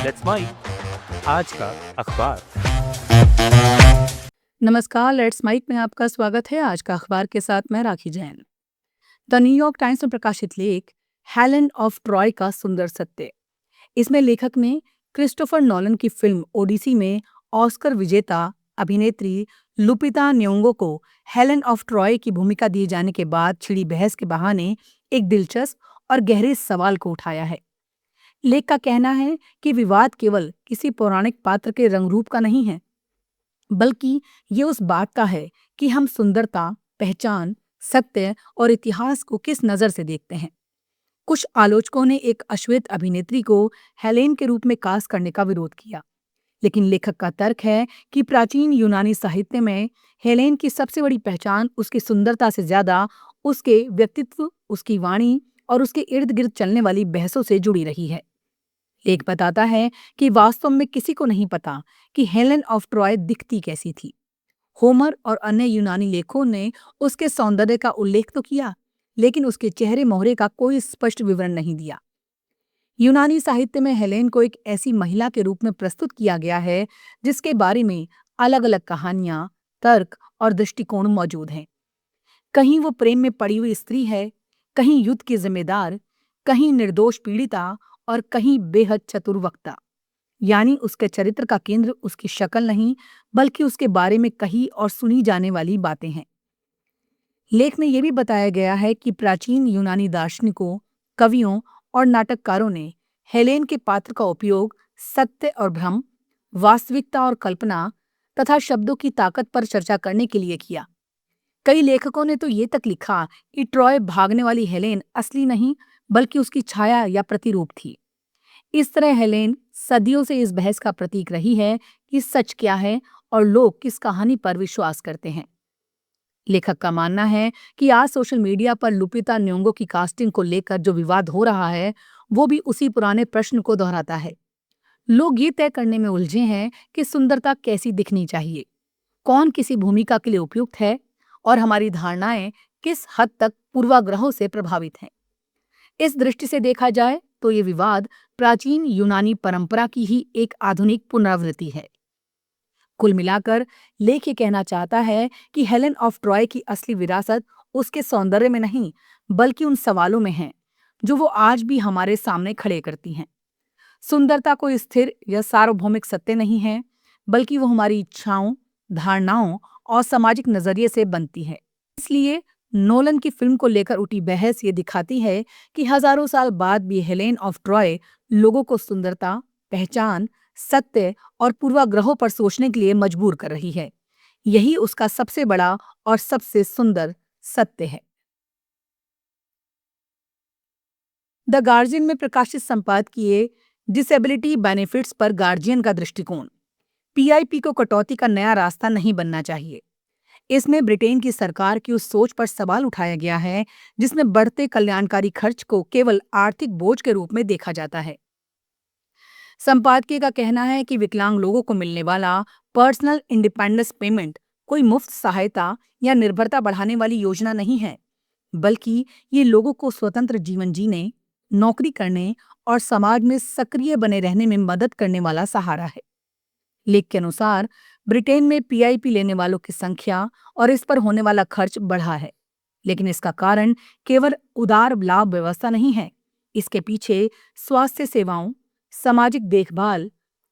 Let's mic आज का अखबार। नमस्कार, लेट्स माइक में आपका स्वागत है। आज का अखबार के साथ मैं राखी जैन। द न्यूयॉर्क टाइम्स में प्रकाशित लेख हेलेन ऑफ ट्रॉय का सुंदर सत्य। इसमें लेखक ने क्रिस्टोफर नॉलन की फिल्म ओडिसी में ऑस्कर विजेता अभिनेत्री लुपिता न्योंगो को हेलेन ऑफ ट्रॉय की भूमिका दिए जाने के बाद छिड़ी बहस के बहाने एक दिलचस्प और गहरे सवाल को उठाया है। लेख का कहना है कि विवाद केवल किसी पौराणिक पात्र के रंग रूप का नहीं है, बल्कि ये उस बात का है कि हम सुंदरता, पहचान, सत्य और इतिहास को किस नजर से देखते हैं। कुछ आलोचकों ने एक अश्वेत अभिनेत्री को हेलेन के रूप में कास्ट करने का विरोध किया, लेकिन लेखक का तर्क है कि प्राचीन यूनानी साहित्य में हेलेन की सबसे बड़ी पहचान उसकी सुंदरता से ज्यादा उसके व्यक्तित्व, उसकी वाणी और उसके इर्द गिर्द चलने वाली बहसों से जुड़ी रही है। लेख बताता है कि वास्तव में किसी को नहीं पता कि हेलेन ऑफ ट्रॉय दिखती कैसी थी। होमर और अन्य यूनानी लेखों ने उसके सौंदर्य का उल्लेख तो किया, लेकिन उसके चेहरे मोहरे का कोई स्पष्ट विवरण नहीं दिया। यूनानी साहित्य में हेलेन को एक ऐसी महिला के रूप में प्रस्तुत किया गया है जिसके बारे में अलग अलग कहानियां, तर्क और दृष्टिकोण मौजूद हैं। कहीं वो प्रेम में पड़ी हुई स्त्री है, कहीं युद्ध की जिम्मेदार, कहीं निर्दोष पीड़िता और कहीं बेहद चतुर वक्ता। यानी उसके चरित्र का केंद्र उसकी शक्ल नहीं, बल्कि उसके बारे में कही और सुनी जाने वाली बातें हैं। लेख में यह भी बताया गया है कि प्राचीन यूनानी दार्शनिकों, कवियों और नाटककारों ने हेलेन के पात्र का उपयोग सत्य और भ्रम, वास्तविकता और कल्पना तथा शब्दों की ताकत पर चर्चा करने के लिए किया। कई लेखकों ने तो ये तक लिखा कि ट्रॉय भागने वाली हेलेन असली नहीं, बल्कि उसकी छाया या प्रतिरूप थी। इस तरह हेलेन सदियों से इस बहस का प्रतीक रही है कि सच क्या है और लोग किस कहानी पर विश्वास करते हैं। लेखक का मानना है कि आज सोशल मीडिया पर लुपिता न्योंगो की कास्टिंग को लेकर जो विवाद हो रहा है, वो भी उसी पुराने प्रश्न को दोहराता है। लोग ये तय करने में उलझे हैं कि सुंदरता कैसी दिखनी चाहिए, कौन किसी भूमिका के लिए उपयुक्त है और हमारी धारणाएं किस हद तक पूर्वाग्रहों से प्रभावित हैं। इस दृष्टि से देखा जाए तो ये विवाद प्राचीन यूनानी परंपरा की ही एक आधुनिक पुनरावृत्ति है। कुल मिलाकर लेख ये कहना चाहता है कि हेलेन ऑफ ट्रॉय की असली विरासत उसके सौंदर्य में नहीं, बल्कि उन सवालों में है जो वो आज भी हमारे सामने खड़े करती हैं। सुंदरता कोई स्थिर या सार्वभौमिक सत्य नहीं है, बल्कि वो हमारी इच्छाओं, धारणाओं और सामाजिक नजरिए से बनती है। इसलिए नोलन की फिल्म को लेकर उठी बहस ये दिखाती है कि हजारों साल बाद भी हेलेन ऑफ ट्रॉय लोगों को सुंदरता, पहचान, सत्य और पूर्वाग्रहों पर सोचने के लिए मजबूर कर रही है। यही उसका सबसे बड़ा और सबसे सुंदर सत्य है। द गार्जियन में प्रकाशित संपादकीय डिसेबिलिटी बेनिफिट्स पर गार्जियन का दृष्टिकोण। पीआईपी को कटौती का नया रास्ता नहीं बनना चाहिए। इसमें ब्रिटेन की सरकार की उस सोच पर सवाल उठाया गया है जिसमें बढ़ते कल्याणकारी खर्च को केवल आर्थिक बोझ के रूप में देखा जाता है। संपादकीय का कहना है कि विकलांग लोगों को मिलने वाला पर्सनल इंडिपेंडेंस पेमेंट कोई मुफ्त सहायता या निर्भरता बढ़ाने वाली योजना नहीं है, बल्कि ये लोगों को स्वतंत्र जीवन जीने, नौकरी करने और समाज में सक्रिय बने रहने में मदद करने वाला सहारा है। लेख के अनुसार ब्रिटेन में पीआईपी लेने वालों की संख्या और इस पर होने वाला खर्च बढ़ा है, लेकिन इसका कारण केवल उदार लाभ व्यवस्था नहीं है। इसके पीछे स्वास्थ्य सेवाओं, सामाजिक देखभाल,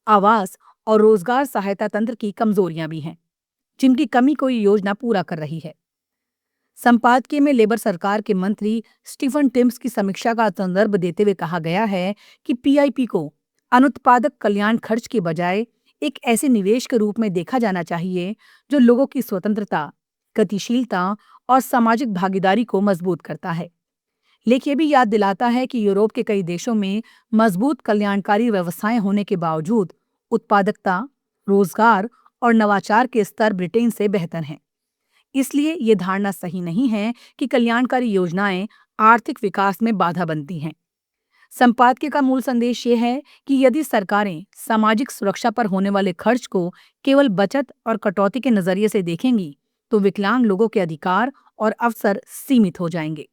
आवास और रोजगार सहायता तंत्र की कमजोरियां भी हैं, जिनकी कमी कोई योजना पूरा कर रही है। संपादकीय में लेबर सरकार के मंत्री स्टीफन टिम्स की समीक्षा का संदर्भ देते हुए कहा गया है कि पीआईपी को अनुत्पादक कल्याण खर्च के बजाय एक ऐसे निवेश के रूप में देखा जाना चाहिए जो लोगों की स्वतंत्रता, गतिशीलता और सामाजिक भागीदारी को मजबूत करता है। लेख ये भी याद दिलाता है कि यूरोप के कई देशों में मजबूत कल्याणकारी व्यवस्थाएं होने के बावजूद उत्पादकता, रोजगार और नवाचार के स्तर ब्रिटेन से बेहतर हैं। इसलिए ये धारणा सही नहीं है कि कल्याणकारी योजनाएं आर्थिक विकास में बाधा बनती हैं। संपादकीय का मूल संदेश ये है कि यदि सरकारें सामाजिक सुरक्षा पर होने वाले खर्च को केवल बचत और कटौती के नजरिए से देखेंगी, तो विकलांग लोगों के अधिकार और अवसर सीमित हो जाएंगे।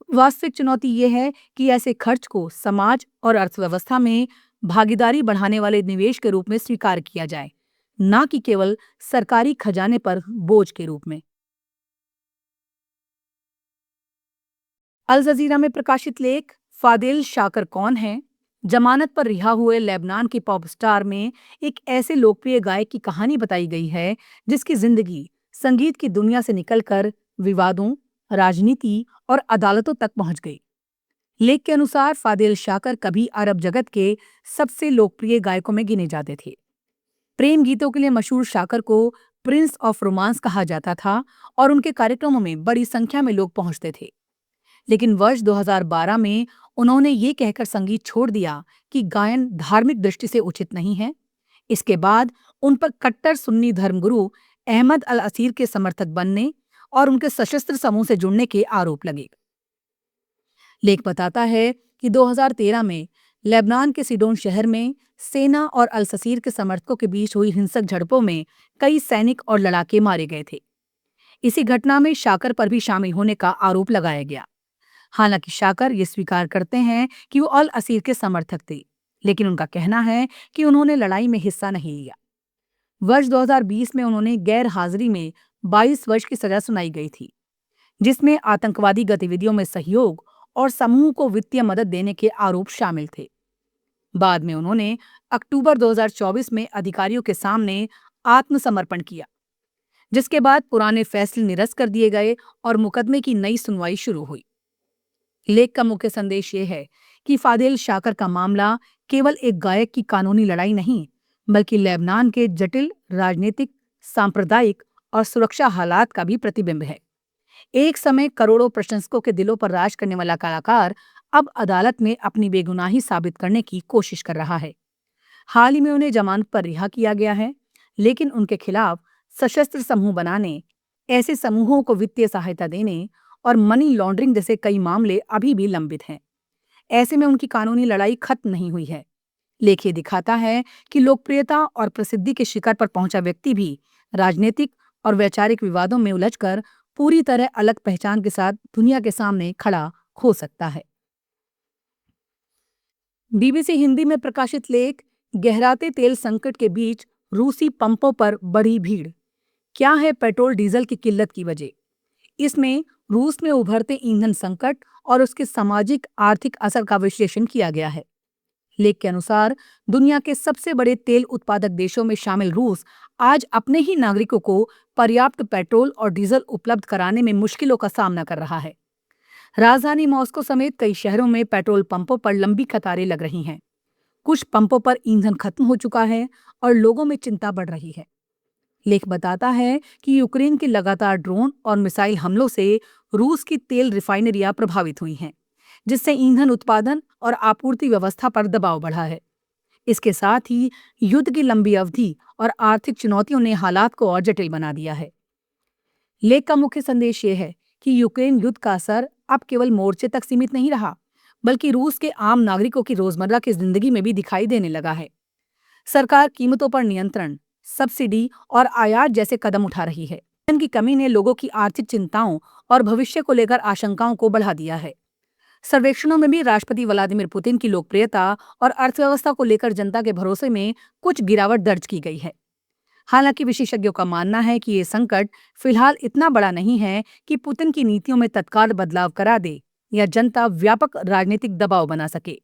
वास्तविक चुनौती ये है कि ऐसे खर्च को समाज और अर्थव्यवस्था में भागीदारी बढ़ाने वाले निवेश के रूप में स्वीकार किया जाए, न कि केवल सरकारी खजाने पर बोझ के रूप में। अल जजीरा में प्रकाशित लेख फादिल शाकर कौन है? जमानत पर रिहा हुए लेबनान के पॉप स्टार में एक ऐसे लोकप्रिय गायक की कहानी बताई गई है जिसकी जिंदगी संगीत की दुनिया से निकलकर विवादों, राजनीति और अदालतों तक पहुंच गई। लेख के अनुसार फादिल शाकर कभी अरब जगत के सबसे लोकप्रिय गायकों में गिने जाते थे। प्रेम गीतों के लिए मशहूर शाकर को प्रिंस ऑफ रोमांस कहा जाता था और उनके कार्यक्रमों में बड़ी संख्या में लोग पहुंचते थे। लेकिन वर्ष 2012 में उन्होंने ये कहकर संगीत छोड़ दिया कि गायन धार्मिक दृष्टि से उचित नहीं है। इसके बाद उन पर कट्टर सुन्नी धर्मगुरु अहमद अल असीर के समर्थक बनने और उनके सशस्त्र समूह से जुड़ने के आरोप लगे। लेख बताता है कि 2013 में लेबनान के सिडोन शहर में सेना और अल ससीर के समर्थकों के बीच हुई हिंसक झड़पों में कई सैनिक और लड़ाके मारे गए थे। इसी घटना में शाकर पर भी शामिल होने का आरोप लगाया गया। हालांकि शाकर ये स्वीकार करते हैं कि वो अल असीर के समर्थक थे, लेकिन उनका कहना है कि उन्होंने लड़ाई में हिस्सा नहीं लिया। वर्ष 2020 में उन्होंने गैर हाजिरी में 22 वर्ष की सजा सुनाई गई थी, जिसमें आतंकवादी गतिविधियों में सहयोग और समूह को वित्तीय मदद देने के आरोप शामिल थे। बाद में उन्होंने अक्टूबर 2024 में अधिकारियों के सामने आत्मसमर्पण किया, जिसके बाद पुराने फैसले निरस्त कर दिए गए और मुकदमे की नई सुनवाई शुरू हुई। लेख का मुख्य संदेश ये है कि फादिल शाकर का मामला केवल एक गायक की कानूनी लड़ाई नहीं, बल्कि लेबनान के जटिल राजनीतिक, सांप्रदायिक और सुरक्षा हालात का भी प्रतिबिंब है। एक समय करोड़ों प्रशंसकों के दिलों पर राज करने वाला कलाकार अब अदालत में अपनी बेगुनाही साबित करने की कोशिश कर रहा है। हाल ही में उन्हें जमानत पर रिहा किया गया है, लेकिन उनके खिलाफ सशस्त्र समूह बनाने, ऐसे समूहों को वित्तीय सहायता देने और मनी लॉन्ड्रिंग जैसे कई मामले अभी भी लंबित हैं। ऐसे में उनकी कानूनी लड़ाई खत्म नहीं हुई है। लेख ये दिखाता है कि लोकप्रियता और प्रसिद्धि के शिखर पर पहुंचा व्यक्ति भी राजनीतिक और वैचारिक विवादों में उलझकर पूरी तरह अलग पहचान के साथ दुनिया के सामने खड़ा हो सकता है। बीबीसी हिंदी में प्रकाशित लेख गहराते तेल संकट के बीच रूसी पंपों पर बढ़ी भीड़, क्या है पेट्रोल डीजल की किल्लत की वजह? इसमें रूस में उभरते ईंधन संकट और उसके सामाजिक आर्थिक असर का विश्लेषण किया गया है। लेख के अनुसार दुनिया के सबसे बड़े तेल उत्पादक देशों में शामिल रूस आज अपने ही नागरिकों को पर्याप्त पेट्रोल और डीजल उपलब्ध कराने में मुश्किलों का सामना कर रहा है। राजधानी मॉस्को समेत कई शहरों में पेट्रोल पंपों पर लंबी कतारें लग रही हैं। कुछ पंपों पर ईंधन खत्म हो चुका है और लोगों में चिंता बढ़ रही है। लेख बताता है कि यूक्रेन के लगातार ड्रोन और मिसाइल हमलों से रूस की तेल रिफाइनरियां प्रभावित हुई हैं, जिससे ईंधन उत्पादन और आपूर्ति व्यवस्था पर दबाव बढ़ा है। इसके साथ ही युद्ध की लंबी अवधि और आर्थिक चुनौतियों ने हालात को और जटिल बना दिया है। लेख का मुख्य संदेश ये है कि यूक्रेन युद्ध का असर अब केवल मोर्चे तक सीमित नहीं रहा, बल्कि रूस के आम नागरिकों की रोजमर्रा की जिंदगी में भी दिखाई देने लगा है। सरकार कीमतों पर नियंत्रण, सब्सिडी और आयात जैसे कदम उठा रही है। ईंधन की कमी ने लोगों की आर्थिक चिंताओं और भविष्य को लेकर आशंकाओं को बढ़ा दिया है। सर्वेक्षणों में भी राष्ट्रपति व्लादिमीर पुतिन की लोकप्रियता और अर्थव्यवस्था को लेकर जनता के भरोसे में कुछ गिरावट दर्ज की गई है। हालांकि विशेषज्ञों का मानना है कि ये संकट फिलहाल इतना बड़ा नहीं है कि पुतिन की नीतियों में तत्काल बदलाव करा दे या जनता व्यापक राजनीतिक दबाव बना सके।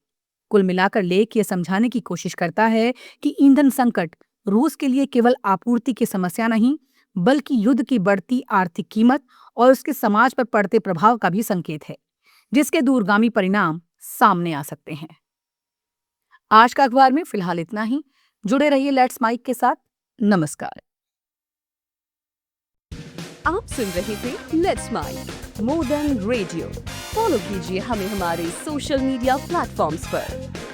कुल मिलाकर लेख ये समझाने की कोशिश करता है कि ईंधन संकट रूस के लिए केवल आपूर्ति की समस्या नहीं, बल्कि युद्ध की बढ़ती आर्थिक कीमत और उसके समाज पर पड़ते प्रभाव का भी संकेत है, जिसके दूरगामी परिणाम सामने आ सकते हैं। आज का अखबार में फिलहाल इतना ही। जुड़े रहिए लेट्स माइक के साथ। नमस्कार। आप सुन रहे थे let's make more than radio. Follow कीजिए हमें हमारे सोशल मीडिया प्लेटफॉर्म्स पर।